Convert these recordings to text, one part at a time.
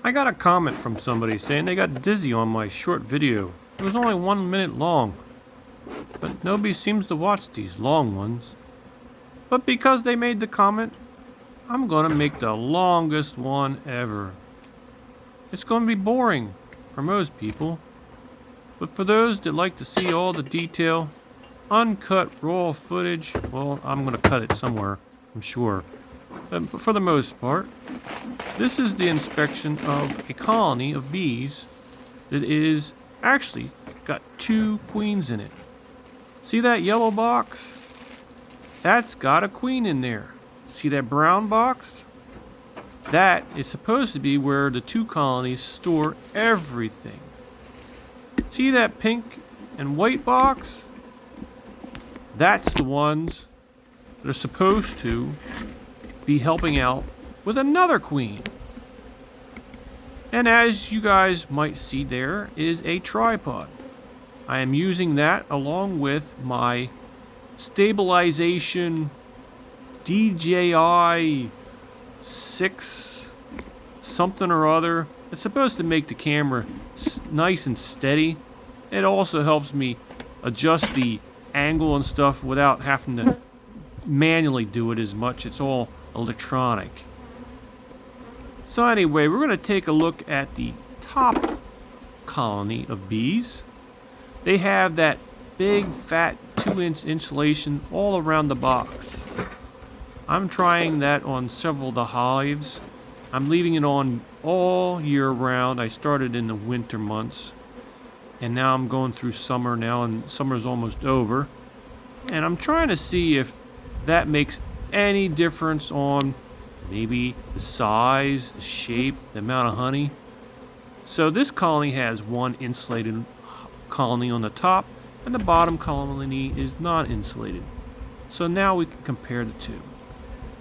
I got a comment from somebody saying they got dizzy on my short video. It was only 1 minute long, but nobody seems to watch these long ones. But because they made the comment, I'm gonna make the longest one ever. It's gonna be boring for most people, but for those that like to see all the detail, uncut raw footage, well, I'm gonna cut it somewhere, I'm sure. But for the most part, this is the inspection of a colony of bees that is actually got 2 queens in it. See that yellow box? That's got a queen in there. See that brown box? That is supposed to be where the 2 colonies store everything. See that pink and white box? That's the ones that are supposed to be helping out with another queen. And as you guys might see, there is a tripod. I am using that along with my stabilization DJI 6 something or other. It's supposed to make the camera nice and steady. It also helps me adjust the angle and stuff without having to manually do it as much. It's all electronic. So anyway, we're going to take a look at the top colony of bees. They have that big fat 2-inch insulation all around the box. I'm trying that on several of the hives. I'm leaving it on all year round. I started in the winter months, and now I'm going through summer now, and summer's almost over. And I'm trying to see if that makes any difference on maybe the size, the shape, the amount of honey. So this colony has one insulated colony on the top, and the bottom colony is not insulated. So now we can compare the two.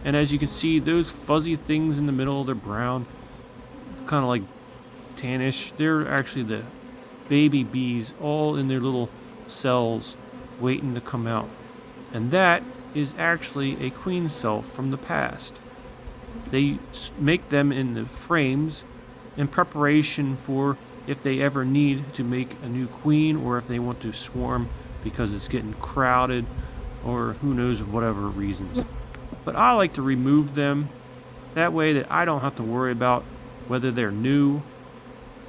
And as you can see, those fuzzy things in the middle, they're brown, kind of like tannish. They're actually the baby bees, all in their little cells waiting to come out. And that is actually a queen cell from the past. They make them in the frames in preparation for if they ever need to make a new queen, or if they want to swarm because it's getting crowded, or who knows, whatever reasons. But I like to remove them that way that I don't have to worry about whether they're new,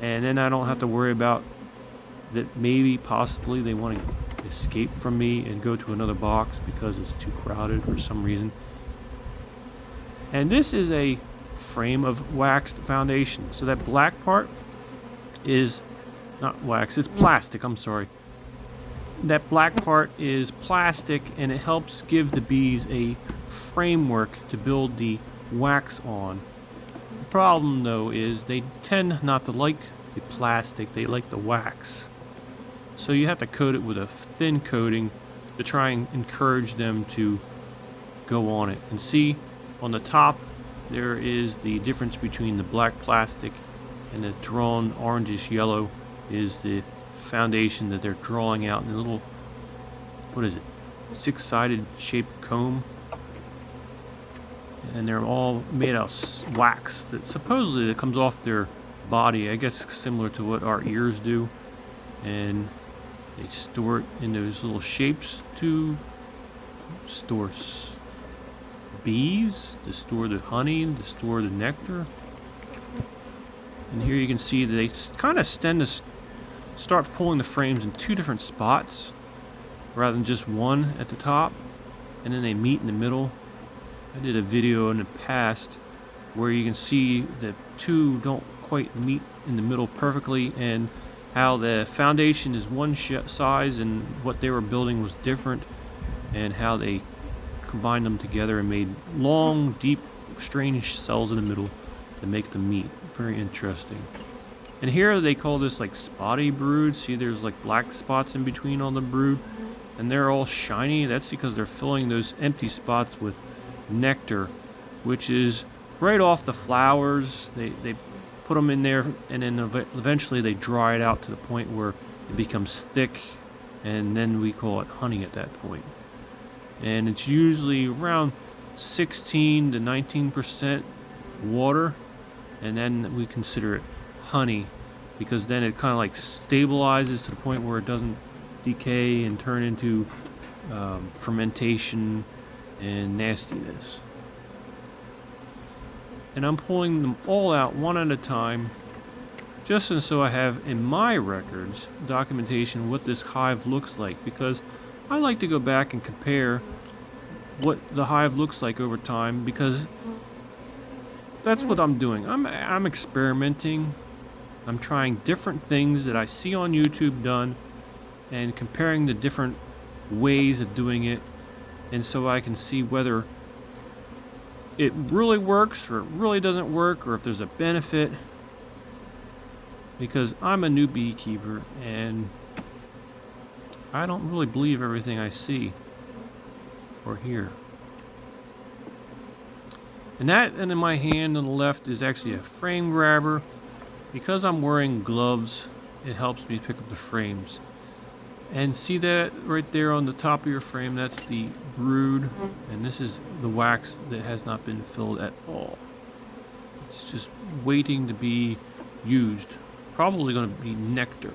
and then I don't have to worry about that maybe possibly they want to escape from me and go to another box because it's too crowded for some reason. And this is a frame of waxed foundation. So that black part is not wax, it's plastic, I'm sorry. That black part is plastic, and it helps give the bees a framework to build the wax on. The problem though is they tend not to like the plastic, they like the wax. So you have to coat it with a thin coating to try and encourage them to go on it. And see, on the top there is the difference between the black plastic and the drawn orangish yellow is the foundation that they're drawing out in a little, what is it, 6-sided shaped comb. And they're all made out of wax that supposedly that comes off their body, I guess similar to what our ears do. And they store it in those little shapes to store bees, to store the honey, to store the nectar. And here you can see that they kind of tend to start pulling the frames in 2 different spots rather than just one at the top, and then they meet in the middle. I did a video in the past where you can see that 2 don't quite meet in the middle perfectly, and how the foundation is one size and what they were building was different, and how they combined them together and made long, deep, strange cells in the middle to make them meet. Very interesting. And here they call this like spotty brood. See, there's like black spots in between all the brood, and they're all shiny. That's because they're filling those empty spots with nectar, which is right off the flowers. They put them in there, and then eventually they dry it out to the point where it becomes thick, and then we call it honey at that point. And it's usually around 16 to 19% water, and then we consider it honey, because then it kind of like stabilizes to the point where it doesn't decay and turn into fermentation and nastiness. And I'm pulling them all out one at a time, just so I have in my records documentation what this hive looks like, because I like to go back and compare what the hive looks like over time, because that's what I'm doing. I'm experimenting. I'm trying different things that I see on YouTube done and comparing the different ways of doing it, and so I can see whether it really works or it really doesn't work, or if there's a benefit, because I'm a new beekeeper and I don't really believe everything I see or hear. And that, and in my hand on the left, is actually a frame grabber. Because I'm wearing gloves, it helps me pick up the frames. And see that right there on the top of your frame? That's the brood, and this is the wax that has not been filled at all. It's just waiting to be used. Probably going to be nectar.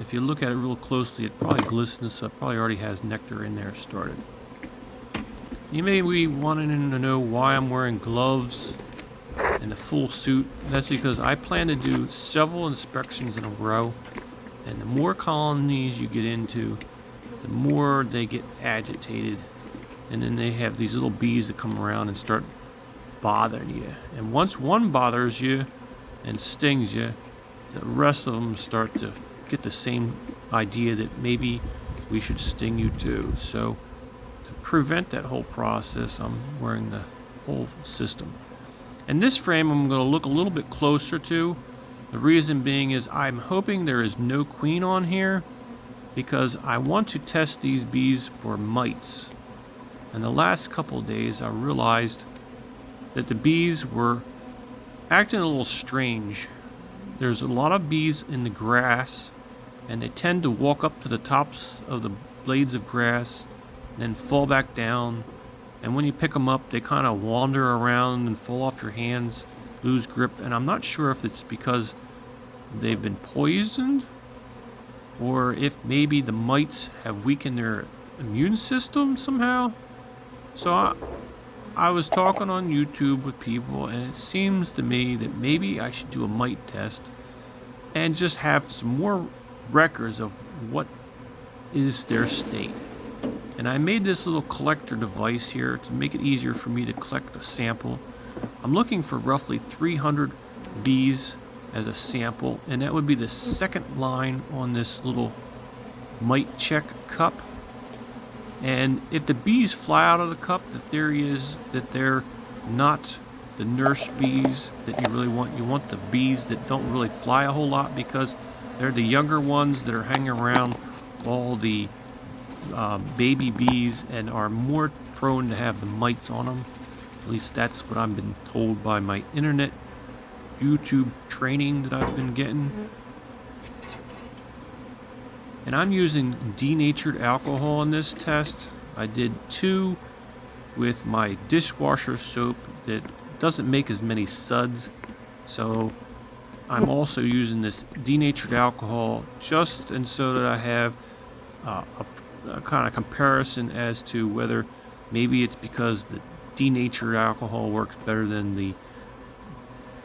If you look at it real closely, it probably glistens, so it probably already has nectar in there started. You may be wanting to know why I'm wearing gloves and a full suit. That's because I plan to do several inspections in a row, and the more colonies you get into, the more they get agitated, and then they have these little bees that come around and start bothering you. And once one bothers you and stings you, the rest of them start to get the same idea that maybe we should sting you too. So to prevent that whole process, I'm wearing the whole system. And this frame I'm going to look a little bit closer to. The reason being is I'm hoping there is no queen on here, because I want to test these bees for mites. And the last couple of days I realized that the bees were acting a little strange. There's a lot of bees in the grass, and they tend to walk up to the tops of the blades of grass and then fall back down. And when you pick them up, they kind of wander around and fall off your hands, lose grip. And I'm not sure if it's because they've been poisoned, or if maybe the mites have weakened their immune system somehow. So I was talking on YouTube with people, and it seems to me that maybe I should do a mite test and just have some more records of what is their state. And I made this little collector device here to make it easier for me to collect a sample. I'm looking for roughly 300 bees as a sample, and that would be the second line on this little mite check cup. And if the bees fly out of the cup, the theory is that they're not the nurse bees that you really want. You want the bees that don't really fly a whole lot, because they're the younger ones that are hanging around all the baby bees and are more prone to have the mites on them. At least that's what I've been told by my internet YouTube training that I've been getting. And I'm using denatured alcohol in this test. I did 2 with my dishwasher soap that doesn't make as many suds. So I'm also using this denatured alcohol just and so that I have a kind of comparison as to whether maybe it's because the denatured alcohol works better than the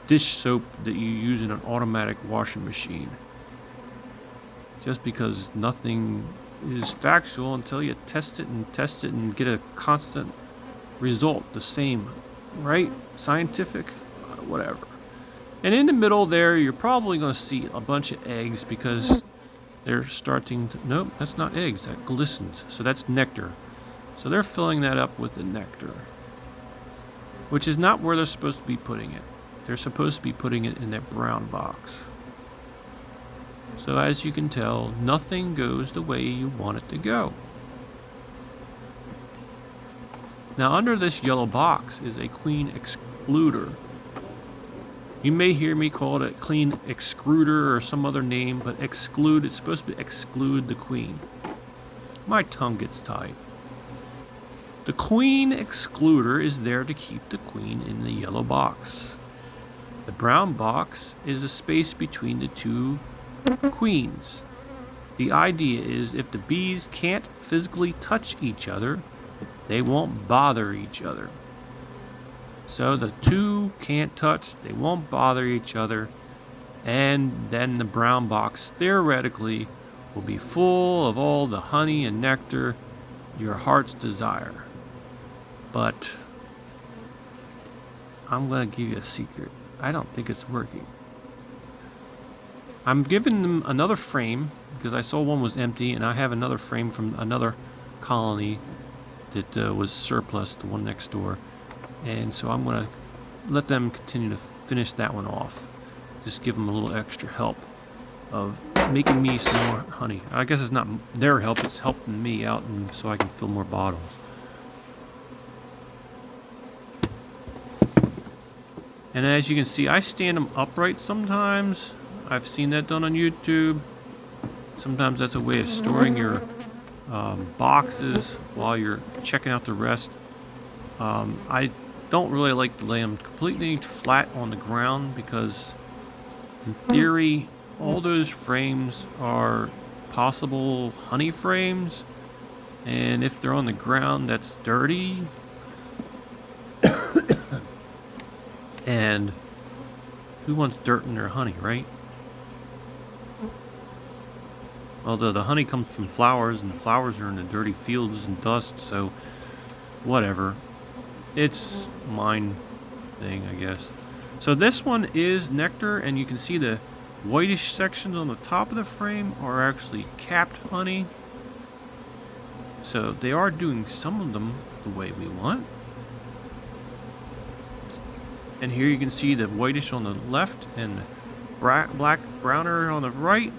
dish soap that you use in an automatic washing machine. Just because nothing is factual until you test it and get a constant result, the same, right? Scientific, whatever. And in the middle there, you're probably going to see a bunch of eggs, because they're starting to, nope, that's not eggs, that glistens. So that's nectar. So they're filling that up with the nectar, which is not where they're supposed to be putting it. They're supposed to be putting it in that brown box. So as you can tell, nothing goes the way you want it to go. Now under this yellow box is a queen excluder. You may hear me call it a queen excluder or some other name, but exclude, it's supposed to exclude the queen. My tongue gets tied. The queen excluder is there to keep the queen in the yellow box. The brown box is a space between the two queens. The idea is if the bees can't physically touch each other, they won't bother each other. So the two can't touch, they won't bother each other, and then the brown box theoretically will be full of all the honey and nectar your heart's desire. But I'm going to give you a secret. I don't think it's working. I'm giving them another frame because I saw one was empty, and I have another frame from another colony that was surplus, the one next door. And so I'm going to let them continue to finish that one off. Just give them a little extra help of making me some more honey. I guess it's not their help, it's helping me out, and so I can fill more bottles. And as you can see, I stand them upright sometimes. I've seen that done on YouTube. Sometimes that's a way of storing your boxes while you're checking out the rest. I don't really like to lay them completely flat on the ground because in theory all those frames are possible honey frames, and if they're on the ground that's dirty. And who wants dirt in their honey, right? Although the honey comes from flowers, and the flowers are in the dirty fields and dust, so whatever. It's mine thing, I guess. So this one is nectar, and you can see the whitish sections on the top of the frame are actually capped honey. So they are doing some of them the way we want. And here you can see the whitish on the left and the black browner on the right.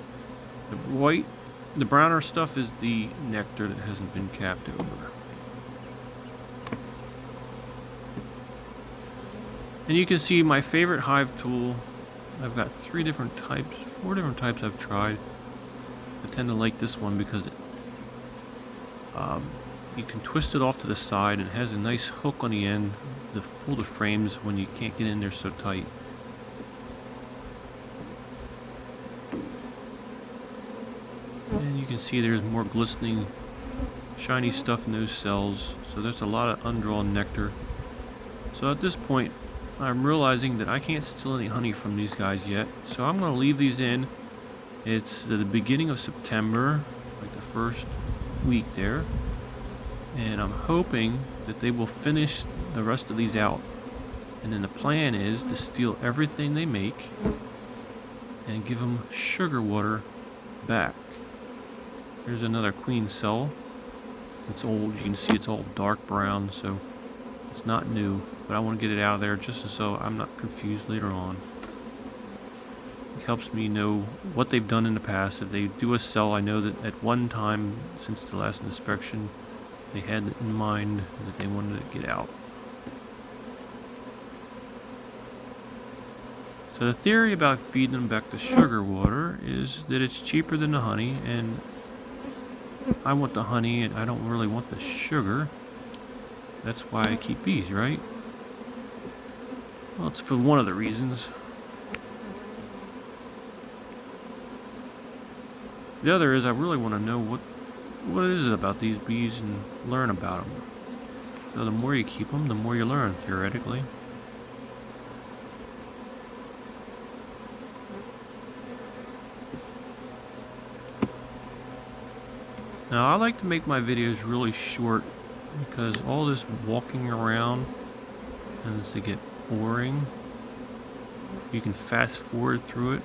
The browner stuff is the nectar that hasn't been capped over. And you can see my favorite hive tool. I've got 4 different types I've tried. I tend to like this one because you can twist it off to the side, and it has a nice hook on the end to pull the frames when you can't get in there so tight. And you can see there's more glistening, shiny stuff in those cells, so there's a lot of undrawn nectar. So at this point, I'm realizing that I can't steal any honey from these guys yet, so I'm going to leave these in. It's the beginning of September, like the first week there, and I'm hoping that they will finish the rest of these out. And then the plan is to steal everything they make and give them sugar water back. Here's another queen cell. It's old. You can see it's all dark brown, so it's not new, but I want to get it out of there just so I'm not confused later on. It helps me know what they've done in the past. If they do a cell, I know that at one time since the last inspection they had in mind that they wanted to get out. So the theory about feeding them back the sugar water is that it's cheaper than the honey, and I want the honey and I don't really want the sugar. That's why I keep bees, right? Well, it's for one of the reasons. The other is I really want to know what is it about these bees and learn about them. So the more you keep them, the more you learn, theoretically. Now, I like to make my videos really short because all this walking around tends to get boring. You can fast forward through it.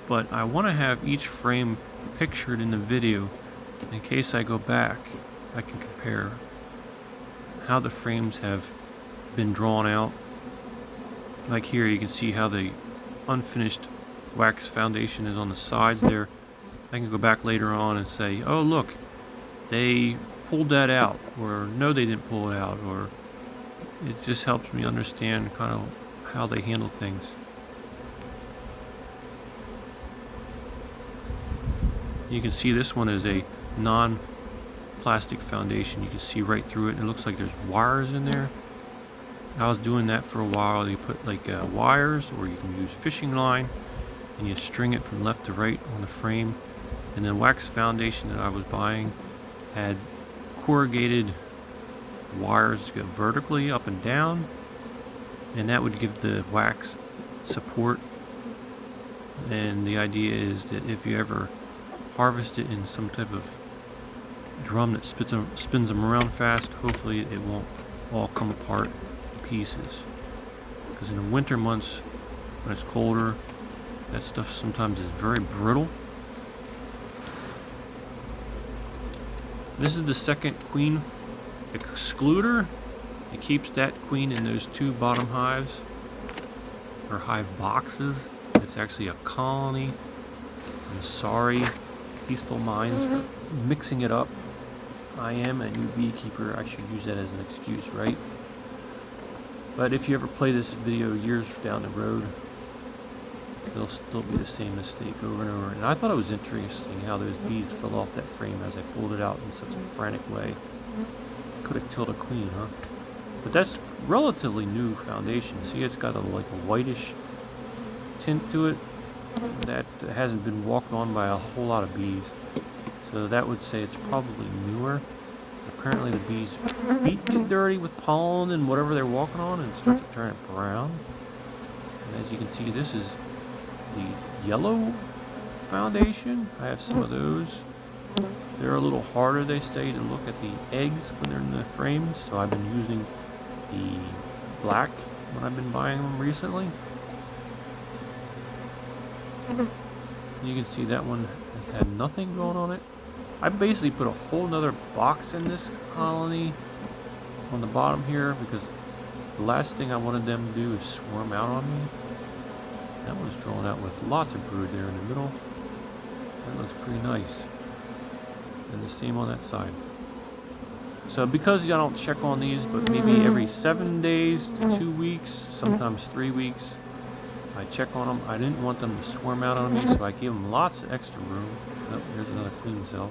But I want to have each frame pictured in the video. In case I go back, I can compare how the frames have been drawn out. Like here, you can see how the unfinished wax foundation is on the sides there. I can go back later on and say, oh look, they pulled that out, or no, they didn't pull it out, or it just helps me understand kind of how they handle things. You can see this one is a non-plastic foundation. You can see right through it. It looks like there's wires in there. I was doing that for a while. You put like wires, or you can use fishing line, and you string it from left to right on the frame. And the wax foundation that I was buying had corrugated wires that go vertically up and down, and that would give the wax support. And the idea is that if you ever harvest it in some type of drum that spins them around fast, hopefully it won't all come apart in pieces. Because in the winter months, when it's colder, that stuff sometimes is very brittle. This is the second queen excluder. It keeps that queen in those two bottom hives, or hive boxes. It's actually a colony. I'm sorry, Peaceful Minds, for mixing it up. I am a new beekeeper. I should use that as an excuse, right? But if you ever play this video years down the road, it'll still be the same mistake over and over. And I thought it was interesting how those bees fell off that frame as I pulled it out in such a frantic way. Could have killed a queen, huh? But that's relatively new foundation. See, it's got like a whitish tint to it that hasn't been walked on by a whole lot of bees. So that would say it's probably newer. Apparently the bees' feet get dirty with pollen and whatever they're walking on, and start to turn it brown. And as you can see, this is the yellow foundation. I have some of those. They're a little harder, they say, to look at the eggs when they're in the frames. So I've been using the black when I've been buying them recently. You can see that one has had nothing going on it. I basically put a whole nother box in this colony on the bottom here, because the last thing I wanted them to do is swarm out on me. That was drawn out with lots of brood there in the middle. That looks pretty nice. And the same on that side. So because I don't check on these, but maybe every 7 days to 2 weeks, sometimes 3 weeks, I check on them. I didn't want them to swarm out on me, so I gave them lots of extra room. Oh, here's another queen cell.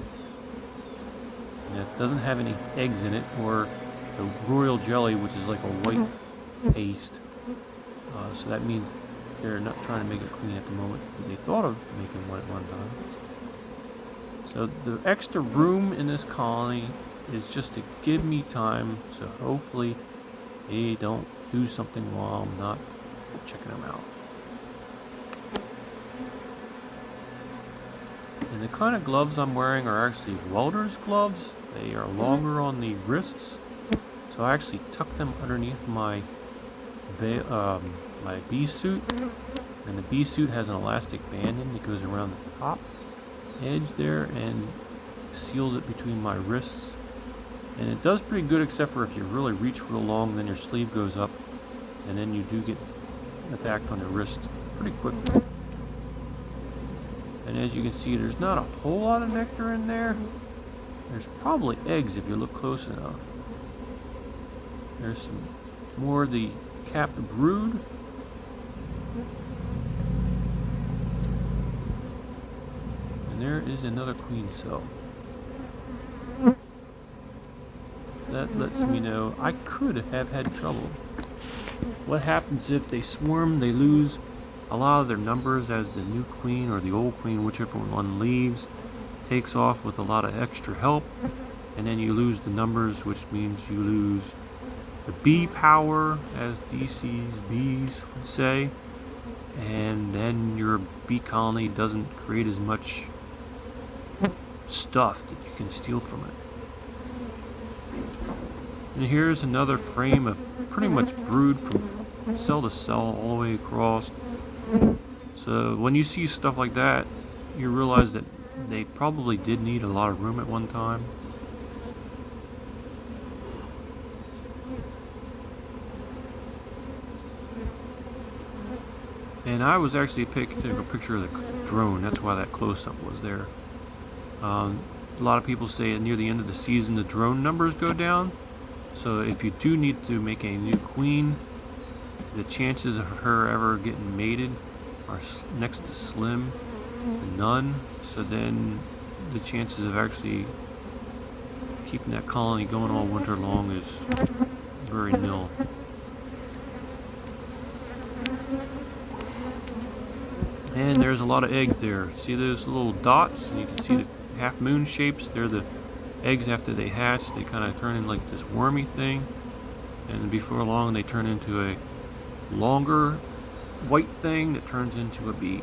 And it doesn't have any eggs in it, or the royal jelly, which is like a white paste. So that means they're not trying to make a queen at the moment. They thought of making one at one time. So the extra room in this colony is just to give me time, so hopefully they don't do something while I'm not checking them out. And the kind of gloves I'm wearing are actually welder's gloves. They are longer on the wrists, so I actually tuck them underneath my my bee suit. And the bee suit has an elastic banding that goes around the top edge there and seals it between my wrists. And it does pretty good, except for if you really reach real long, then your sleeve goes up, and then you do get attacked on the wrist pretty quickly. And as you can see, there's not a whole lot of nectar in there. There's probably eggs if you look close enough. There's some more of the capped brood. And there is another queen cell. That lets me know I could have had trouble. What happens if they swarm? They lose a lot of their numbers as the new queen or the old queen, whichever one leaves, takes off with a lot of extra help, and then you lose the numbers, which means you lose the bee power, as DC's bees would say, and then your bee colony doesn't create as much stuff that you can steal from it. And here's another frame of pretty much brood from cell to cell all the way across. So when you see stuff like that, you realize that they probably did need a lot of room at one time. And I was actually taking a picture of the drone. That's why that close-up was there. A lot of people say near the end of the season the drone numbers go down. So if you do need to make a new queen, the chances of her ever getting mated are next to slim to none. So then the chances of actually keeping that colony going all winter long is very nil. And there's a lot of eggs there. See those little dots? And you can see the half moon shapes. They're the eggs after they hatch. They kind of turn into like this wormy thing. And before long they turn into a longer white thing that turns into a bee.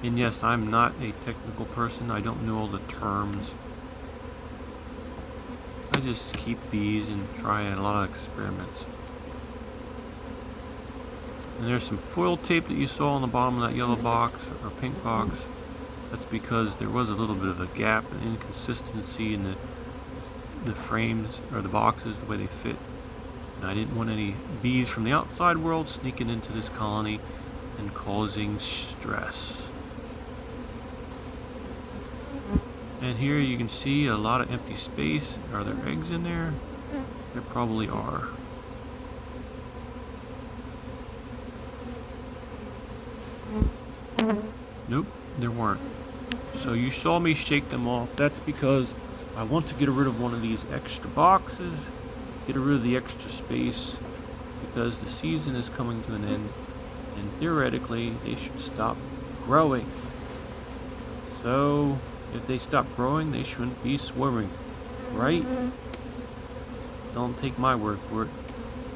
And yes, I'm not a technical person. I don't know all the terms. I just keep bees and try a lot of experiments. And there's some foil tape that you saw on the bottom of that yellow box or pink box. That's because there was a little bit of a gap and inconsistency in the frames or the boxes, the way they fit. And I didn't want any bees from the outside world sneaking into this colony and causing stress. And here you can see a lot of empty space. Are there eggs in there? There probably are. Nope, there weren't. So you saw me shake them off. That's because I want to get rid of one of these extra boxes, get rid of the extra space, because the season is coming to an end, and theoretically they should stop growing. So if they stop growing, they shouldn't be swarming, right? Don't take my word for it.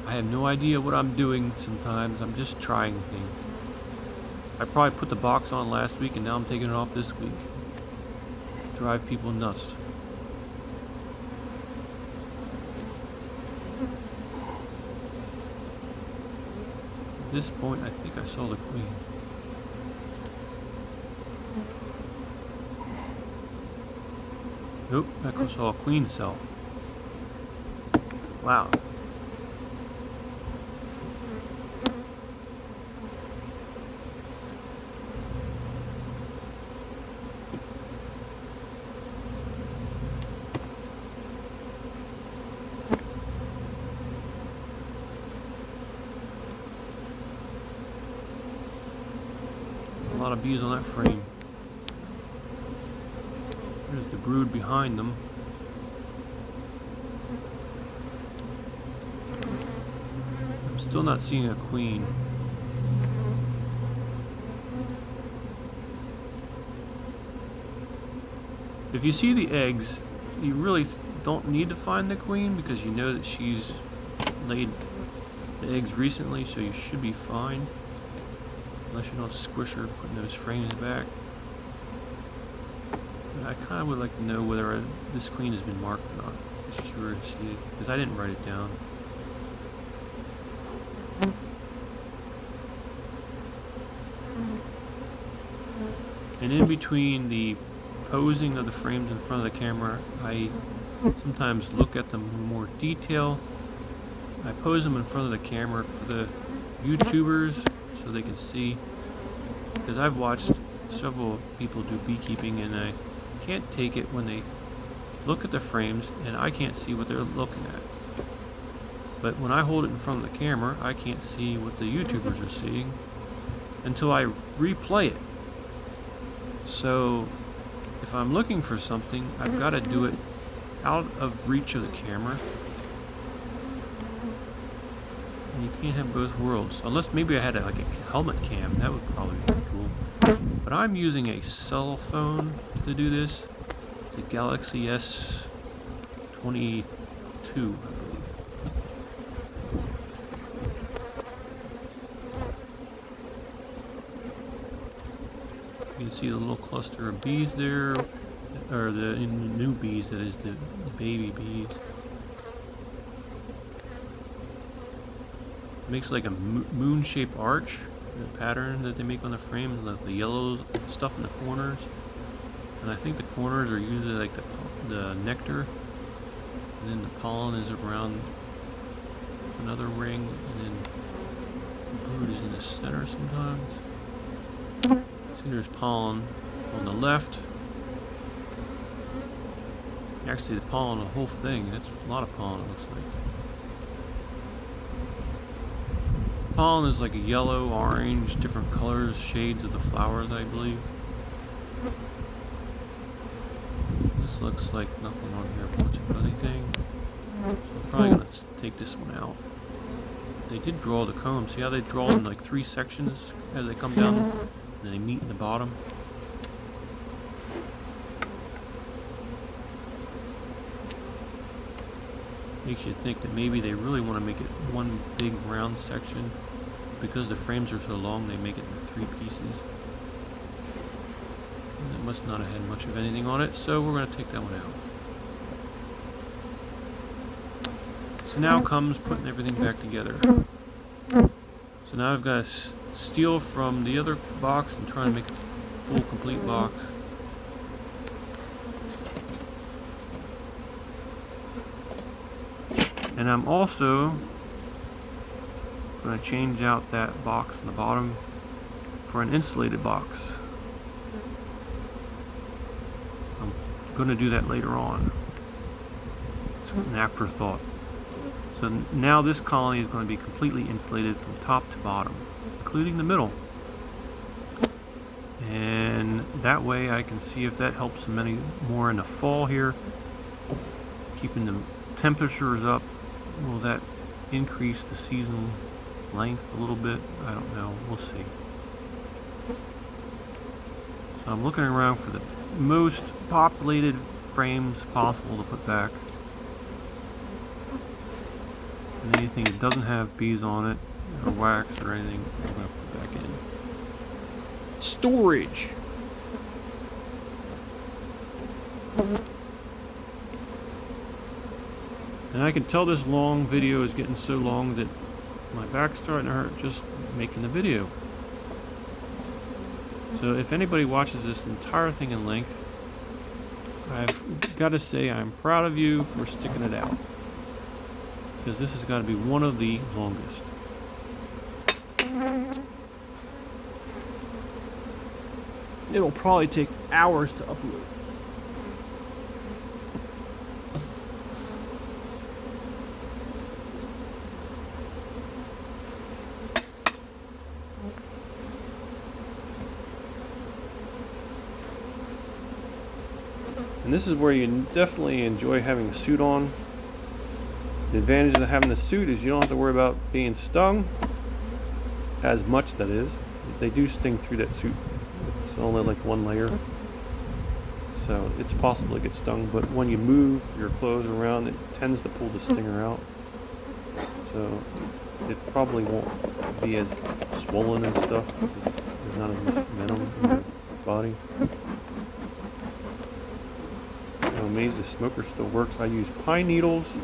I have no idea what I'm doing sometimes. I'm just trying things. I probably put the box on last week and now I'm taking it off this week. Drive people nuts. At this point, I think I saw the queen. Nope, I saw a queen cell. Wow. A lot of bees on that frame. There's the brood behind them. I'm still not seeing a queen. If you see the eggs, you really don't need to find the queen because you know that she's laid the eggs recently, so you should be fine. Unless you don't squish her putting those frames back. But I kind of would like to know whether this queen has been marked or not. Just curious to see, because I didn't write it down. And in between the posing of the frames in front of the camera, I sometimes look at them in more detail. I pose them in front of the camera for the YouTubers so they can see, because I've watched several people do beekeeping and I can't take it when they look at the frames and I can't see what they're looking at. But when I hold it in front of the camera, I can't see what the YouTubers are seeing until I replay it. So if I'm looking for something, I've got to do it out of reach of the camera. And you can't have both worlds. Unless maybe I had like a helmet cam. That would probably be cool. But I'm using a cell phone to do this. It's a Galaxy S22, I believe. You can see the little cluster of bees there, or the new bees, that is the baby bees. It makes like a moon-shaped arch, the pattern that they make on the frame, the yellow stuff in the corners. And I think the corners are usually like the nectar, and then the pollen is around another ring, and then the brood is in the center sometimes. See, there's pollen on the left. Actually, the pollen, the whole thing, that's a lot of pollen, it looks like. Pollen is like a yellow, orange, different colors, shades of the flowers, I believe. This looks like nothing on here much of anything. So I'm probably going to take this one out. they did draw the comb. See how they draw in like 3 sections as they come down, and then they meet in the bottom. Makes you think that maybe they really want to make it one big round section. Because the frames are so long, they make it in 3 pieces. And it must not have had much of anything on it, so we're going to take that one out. So now comes putting everything back together. So now I've got to steal from the other box and try to make a full complete box. And I'm also going to change out that box in the bottom for an insulated box. I'm going to do that later on. It's an afterthought. So now this colony is going to be completely insulated from top to bottom, including the middle. And that way I can see if that helps them any more in the fall here, keeping the temperatures up. Will that increase the season length a little bit? I don't know. We'll see. So I'm looking around for the most populated frames possible to put back. And anything that doesn't have bees on it, or wax or anything, I'm going to put back in. Storage! And I can tell this long video is getting so long that my back's starting to hurt just making the video. So if anybody watches this entire thing in length, I've got to say I'm proud of you for sticking it out. Because this has got to be one of the longest. It'll probably take hours to upload. And this is where you definitely enjoy having a suit on. The advantage of having the suit is you don't have to worry about being stung. As much, that is. They do sting through that suit. It's only like one layer. So it's possible to get stung, but when you move your clothes around, it tends to pull the stinger out. So it probably won't be as swollen and stuff. There's not as much venom in your body. I'm amazed the smoker still works. I use pine needles.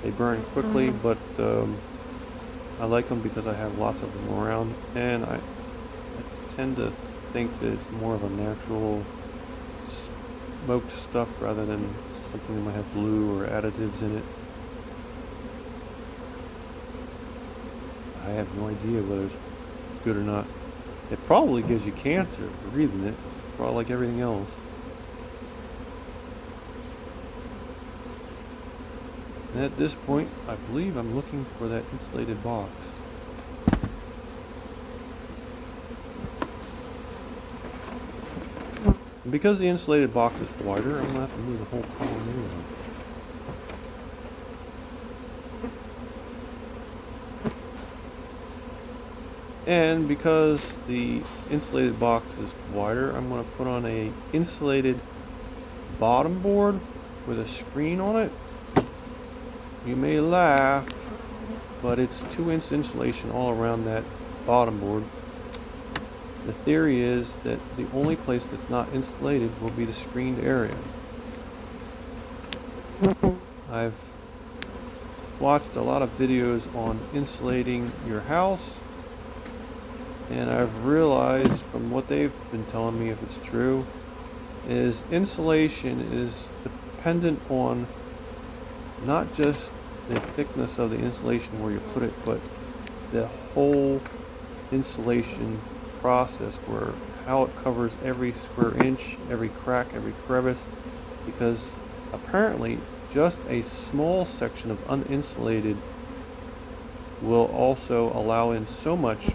They burn quickly, but I like them because I have lots of them around, and I tend to think that it's more of a natural smoked stuff rather than something that might have glue or additives in it. I have no idea whether it's good or not. It probably gives you cancer for breathing it, probably like everything else. And at this point, I believe I'm looking for that insulated box. And because the insulated box is wider, I'm going to have to move the whole column around. And because the insulated box is wider, I'm going to put on a insulated bottom board with a screen on it. You may laugh, but it's 2-inch insulation all around that bottom board. The theory is that the only place that's not insulated will be the screened area. I've watched a lot of videos on insulating your house, and I've realized from what they've been telling me, if it's true, is insulation is dependent on not just the thickness of the insulation where you put it, but the whole insulation process, where how it covers every square inch, every crack, every crevice, because apparently just a small section of uninsulated will also allow in so much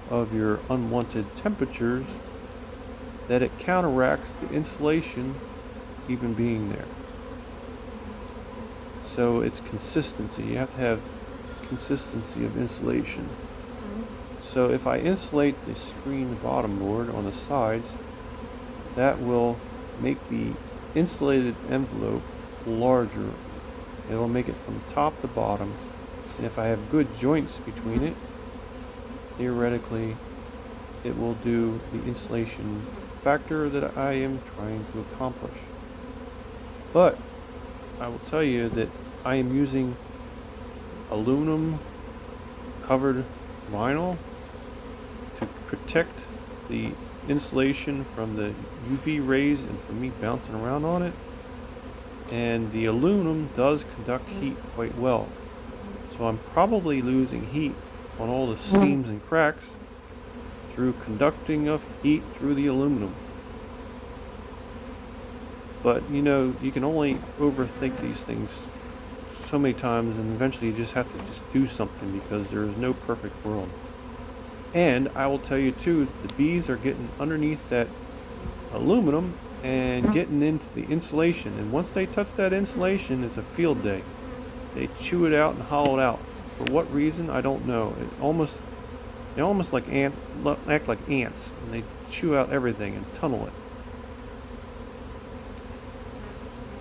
of your unwanted temperatures that it counteracts the insulation even being there. So it's consistency. You have to have consistency of insulation. So if I insulate the screen bottom board on the sides, that will make the insulated envelope larger. It'll make it from top to bottom. And if I have good joints between it, theoretically, it will do the insulation factor that I am trying to accomplish. But I will tell you that I am using aluminum covered vinyl to protect the insulation from the UV rays and from me bouncing around on it. And the aluminum does conduct heat quite well. So I'm probably losing heat on all the seams and cracks through conducting of heat through the aluminum. But you know, you can only overthink these things so many times, and eventually you just have to just do something, because there is no perfect world. And I will tell you too, the bees are getting underneath that aluminum and getting into the insulation, and once they touch that insulation, it's a field day. They chew it out and hollow it out. For what reason, I don't know. They almost like act like ants, and they chew out everything and tunnel it.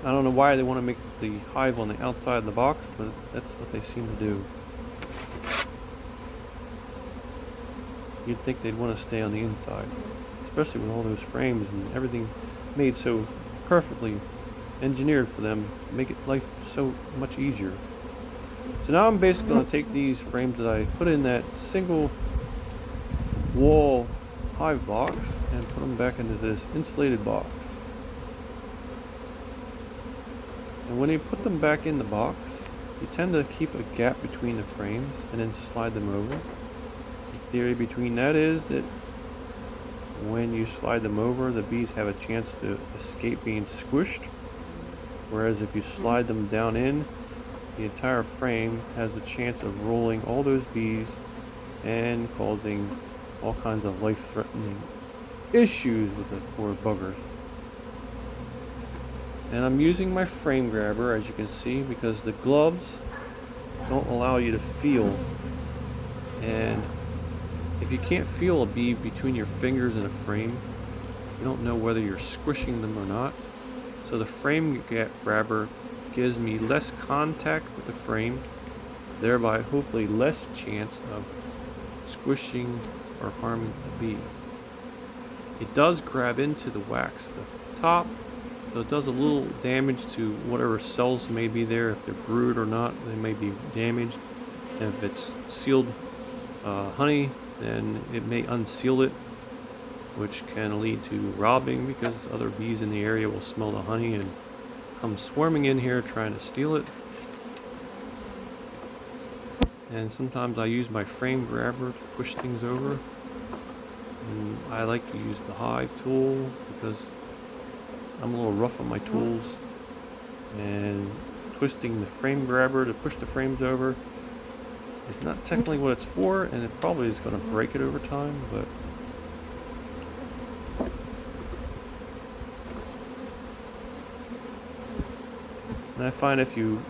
I don't know why they want to make the hive on the outside of the box, but that's what they seem to do. You'd think they'd want to stay on the inside, especially with all those frames and everything made so perfectly engineered for them to make it life so much easier. So now I'm basically going to take these frames that I put in that single wall hive box and put them back into this insulated box. And when you put them back in the box, you tend to keep a gap between the frames and then slide them over. The theory between that is that when you slide them over, the bees have a chance to escape being squished, whereas if you slide them down in, the entire frame has a chance of rolling all those bees and causing all kinds of life-threatening issues with the poor buggers. And I'm using my frame grabber, as you can see, because the gloves don't allow you to feel. And if you can't feel a bee between your fingers in a frame, you don't know whether you're squishing them or not. So the frame grabber gives me less contact with the frame, thereby hopefully less chance of squishing or harming the bee. It does grab into the wax at the top, so it does a little damage to whatever cells may be there. If they're brood or not, they may be damaged. And if it's sealed honey, then it may unseal it, which can lead to robbing, because other bees in the area will smell the honey and come swarming in here trying to steal it. And sometimes I use my frame grabber to push things over. And I like to use the hive tool because I'm a little rough on my tools, and twisting the frame grabber to push the frames over is not technically what it's for, and it probably is going to break it over time, but and I find if you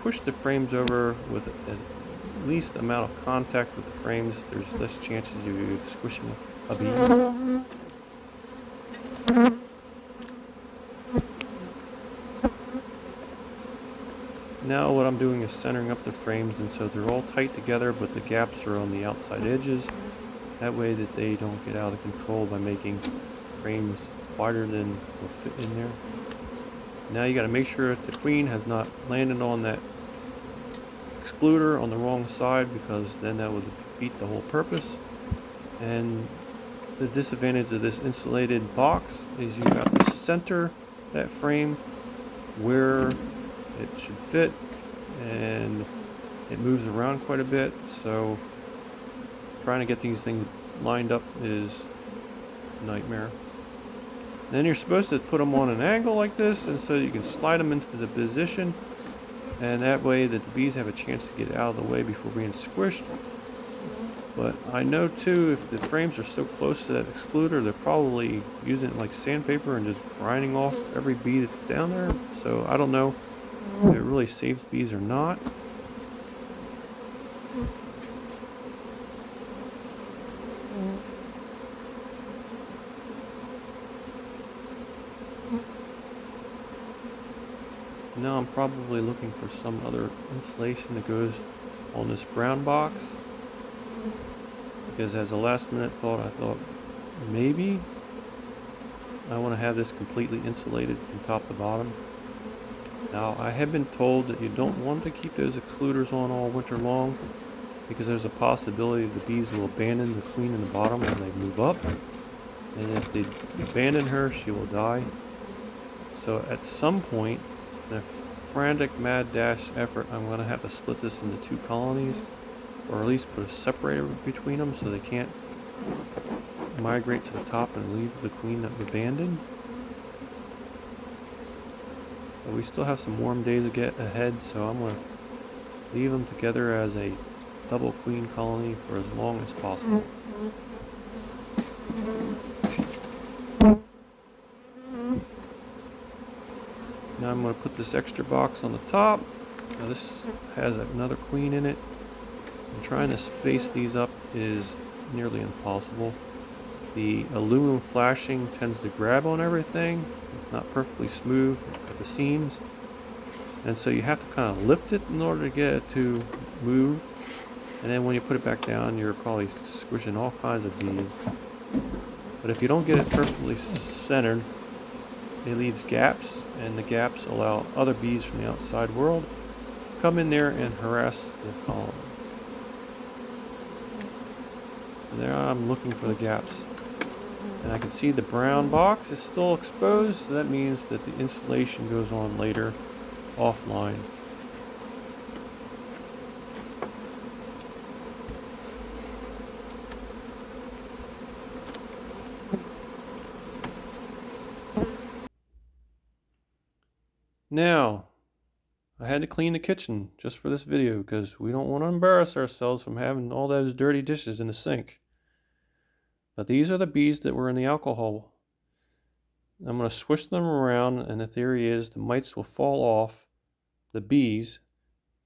push the frames over with at least amount of contact with the frames, there's less chances of you squishing a bee. Now what I'm doing is centering up the frames, and so they're all tight together, but the gaps are on the outside edges. That way that they don't get out of control by making frames wider than will fit in there. Now you got to make sure that the queen has not landed on that excluder on the wrong side, because then that would defeat the whole purpose. And the disadvantage of this insulated box is you got to center that frame where it should fit, and it moves around quite a bit, so trying to get these things lined up is a nightmare. And then you're supposed to put them on an angle like this, and so you can slide them into the position, and that way that the bees have a chance to get out of the way before being squished. But I know too, if the frames are so close to that excluder, they're probably using it like sandpaper and just grinding off every bee that's down there. So I don't know if it really saves bees or not. Now I'm probably looking for some other insulation that goes on this brown box, because as a last minute thought, I thought maybe I want to have this completely insulated from top to bottom. Now I have been told that you don't want to keep those excluders on all winter long, because there's a possibility the bees will abandon the queen in the bottom when they move up, and if they abandon her, she will die. So at some point, in a frantic mad dash effort, I'm going to have to split this into 2 colonies, or at least put a separator between them so they can't migrate to the top and leave the queen that we abandoned. But we still have some warm days to get ahead, so I'm going to leave them together as a double queen colony for as long as possible. Now I'm going to put this extra box on the top. Now this has another queen in it, and trying to space these up is nearly impossible. The aluminum flashing tends to grab on everything. It's not perfectly smooth at the seams, and so you have to kind of lift it in order to get it to move, and then when you put it back down, you're probably squishing all kinds of bees. But if you don't get it perfectly centered, it leaves gaps, and the gaps allow other bees from the outside world to come in there and harass the colony. So there I'm looking for the gaps. And I can see the brown box is still exposed, so that means that the insulation goes on later, offline. Now, I had to clean the kitchen just for this video because we don't want to embarrass ourselves from having all those dirty dishes in the sink. But these are the bees that were in the alcohol. I'm going to swish them around, and the theory is the mites will fall off the bees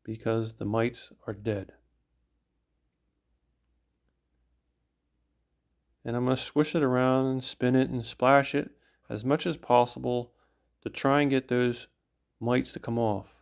because the mites are dead. And I'm going to swish it around and spin it and splash it as much as possible to try and get those mites to come off.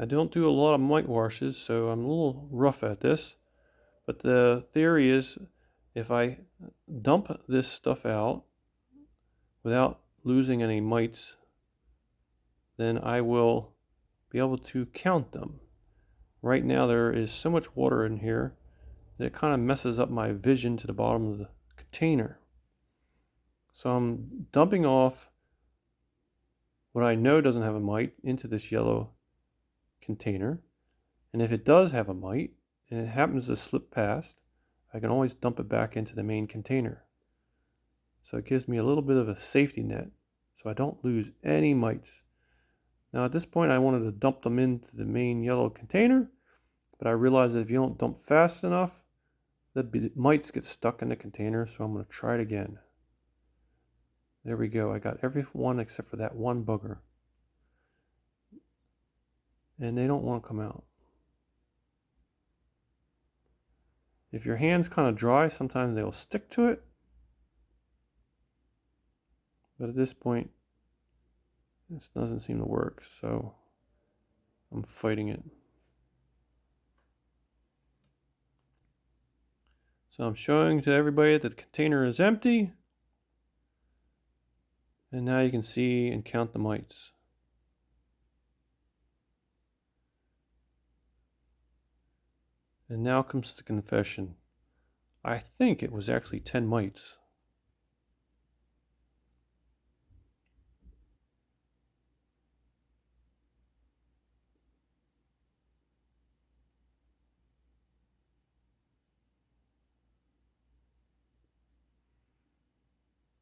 I don't do a lot of mite washes, so I'm a little rough at this. But the theory is if I dump this stuff out without losing any mites, then I will be able to count them. Right now there is so much water in here that it kind of messes up my vision to the bottom of the container. So I'm dumping off what I know doesn't have a mite into this yellow container. And if it does have a mite, and it happens to slip past, I can always dump it back into the main container. So it gives me a little bit of a safety net so I don't lose any mites. Now at this point I wanted to dump them into the main yellow container, but I realized that if you don't dump fast enough, the mites get stuck in the container, so I'm going to try it again. There we go. I got every one except for that one bugger. And they don't want to come out. If your hand's kind of dry, sometimes they'll stick to it. But at this point, this doesn't seem to work, so I'm fighting it. So I'm showing to everybody that the container is empty. And now you can see and count the mites. And now comes the confession. I think it was actually 10 mites.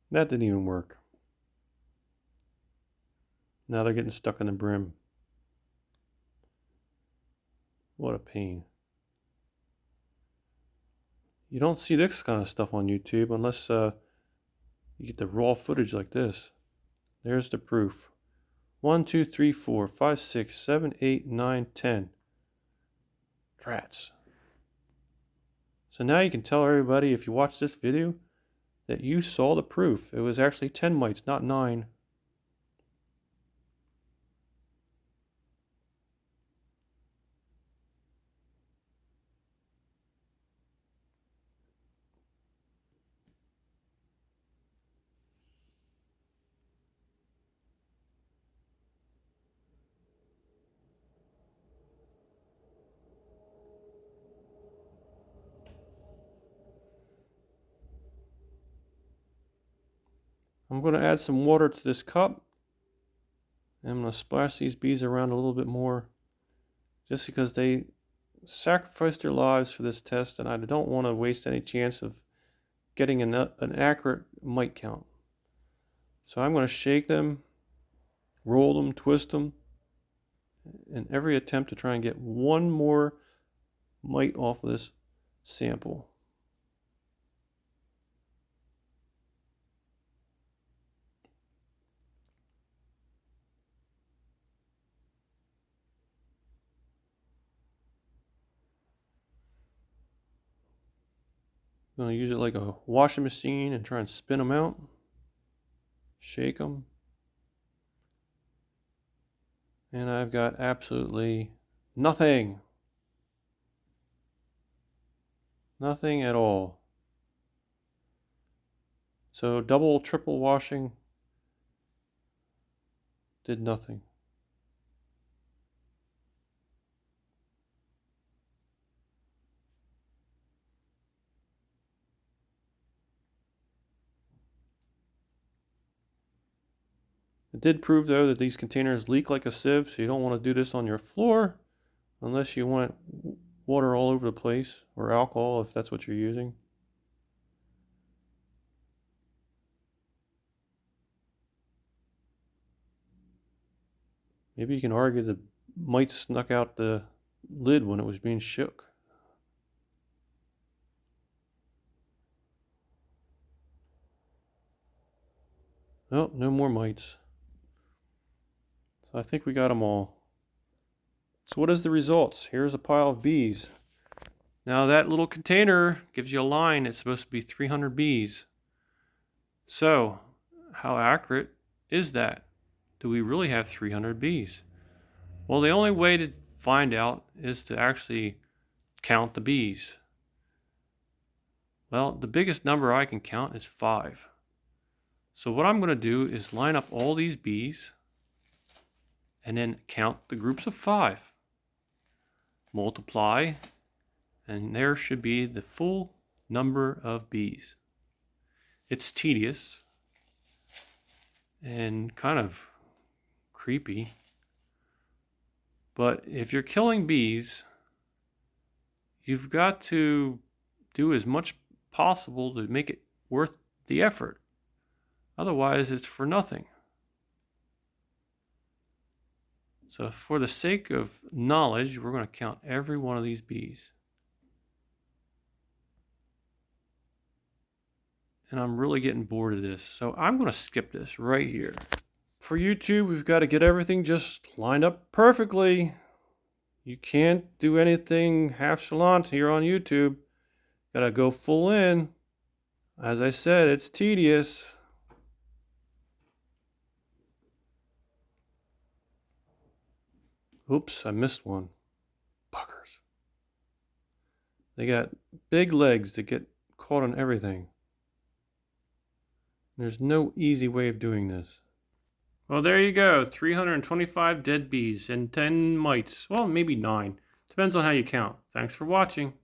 That didn't even work. Now they're getting stuck in the brim. What a pain. You don't see this kind of stuff on YouTube unless you get the raw footage like this. There's the proof. 1, 2, 3, 4, 5, 6, 7, 8, 9, 10. Rats. So now you can tell everybody, if you watch this video, that you saw the proof. It was actually 10 mites, not 9. I'm going to add some water to this cup. And I'm going to splash these bees around a little bit more, just because they sacrificed their lives for this test, and I don't want to waste any chance of getting an accurate mite count. So I'm going to shake them, roll them, twist them, in every attempt to try and get one more mite off of this sample. I'm going to use it like a washing machine and try and spin them out, shake them. And I've got absolutely nothing. Nothing at all. So double, triple washing did nothing. It did prove, though, that these containers leak like a sieve, so you don't want to do this on your floor unless you want water all over the place, or alcohol if that's what you're using. Maybe you can argue the mites snuck out the lid when it was being shook. Oh, no more mites. So I think we got them all. So what is the results? Here's a pile of bees. Now that little container gives you a line. It's supposed to be 300 bees. So how accurate is that? Do we really have 300 bees? Well, the only way to find out is to actually count the bees. Well, the biggest number I can count is 5. So what I'm going to do is line up all these bees and then count the groups of 5. Multiply, and there should be the full number of bees. It's tedious and kind of creepy, but if you're killing bees, you've got to do as much possible to make it worth the effort. Otherwise, it's for nothing. So for the sake of knowledge, we're going to count every one of these bees. And I'm really getting bored of this, so I'm going to skip this right here. For YouTube, we've got to get everything just lined up perfectly. You can't do anything half chalant here on YouTube. Got to go full in. As I said, it's tedious. Oops, I missed one. Buggers. They got big legs to get caught on everything. There's no easy way of doing this. Well, there you go. 325 dead bees and 10 mites. Well, maybe 9. Depends on how you count. Thanks for watching.